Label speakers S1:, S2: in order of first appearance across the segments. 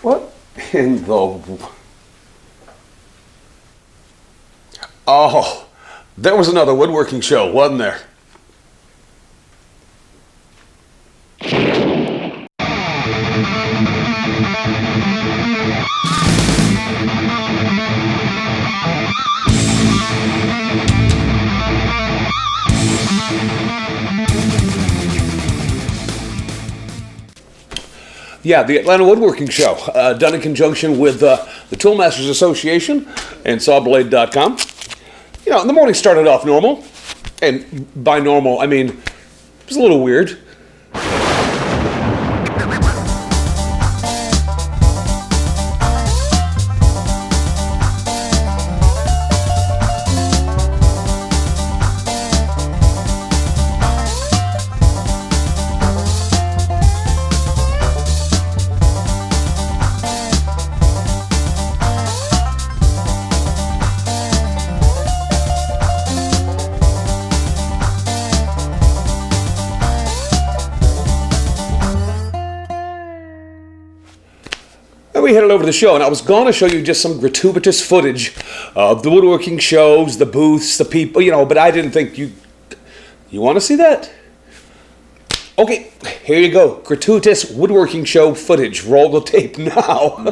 S1: What in the... Oh, there was another woodworking show, wasn't there? Yeah, the Atlanta Woodworking Show, done in conjunction with the Toolmasters Association and sawblade.com. You know, the morning started off normal, and by normal, I mean, it was a little weird. We headed over to the show, and I was going to show you just some gratuitous footage of the woodworking shows, the booths, the people, you know, but I didn't think you want to see that? Okay, here you go. Gratuitous woodworking show footage. Roll the tape now.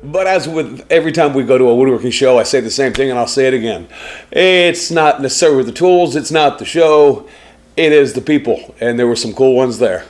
S1: But as with every time we go to a woodworking show, I say the same thing, and I'll say it again. It's not necessarily the tools, it's not the show, it is the people, and there were some cool ones there.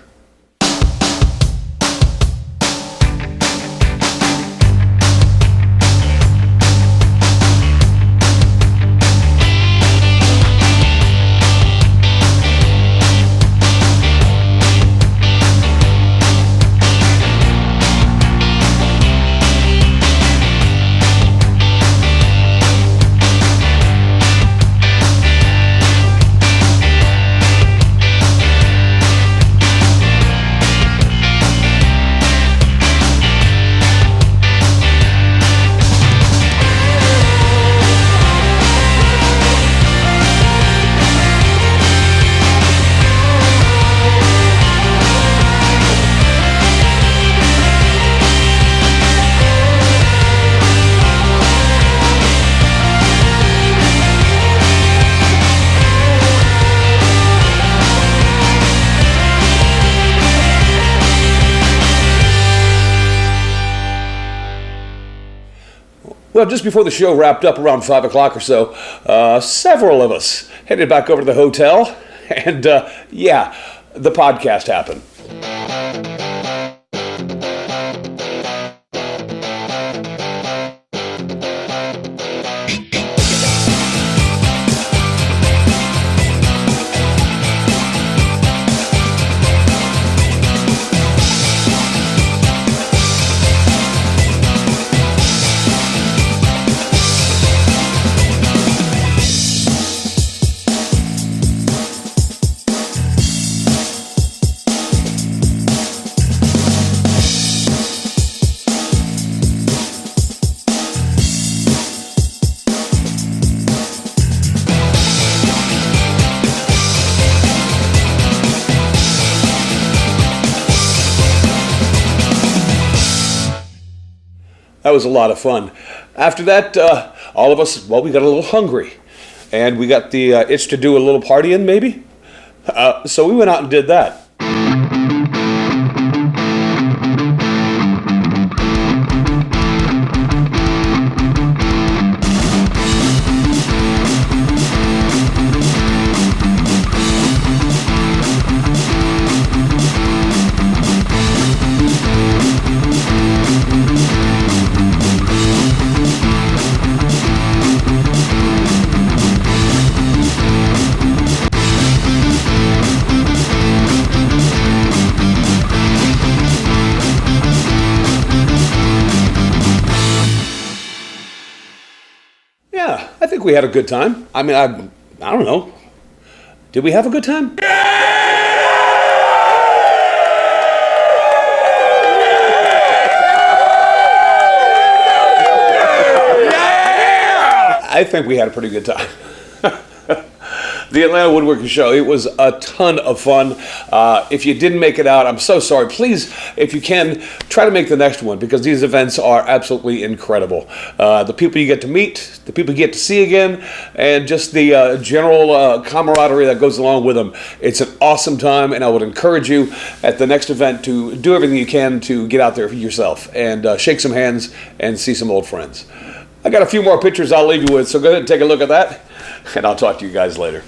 S1: Well, just before the show wrapped up around 5 o'clock or so, several of us headed back over to the hotel, and yeah, the podcast happened. That was a lot of fun. After that, all of us, well, we got a little hungry. And we got the itch to do a little partying, maybe. So we went out and did that. Yeah, I think we had a good time. I mean, I don't know. Did we have a good time? I think we had a pretty good time. The Atlanta Woodworking Show, it was a ton of fun. If you didn't make it out, I'm so sorry. Please, if you can, try to make the next one because these events are absolutely incredible. The people you get to meet, the people you get to see again, and just the general camaraderie that goes along with them. It's an awesome time, and I would encourage you at the next event to do everything you can to get out there yourself and shake some hands and see some old friends. I got a few more pictures I'll leave you with, so go ahead and take a look at that, and I'll talk to you guys later.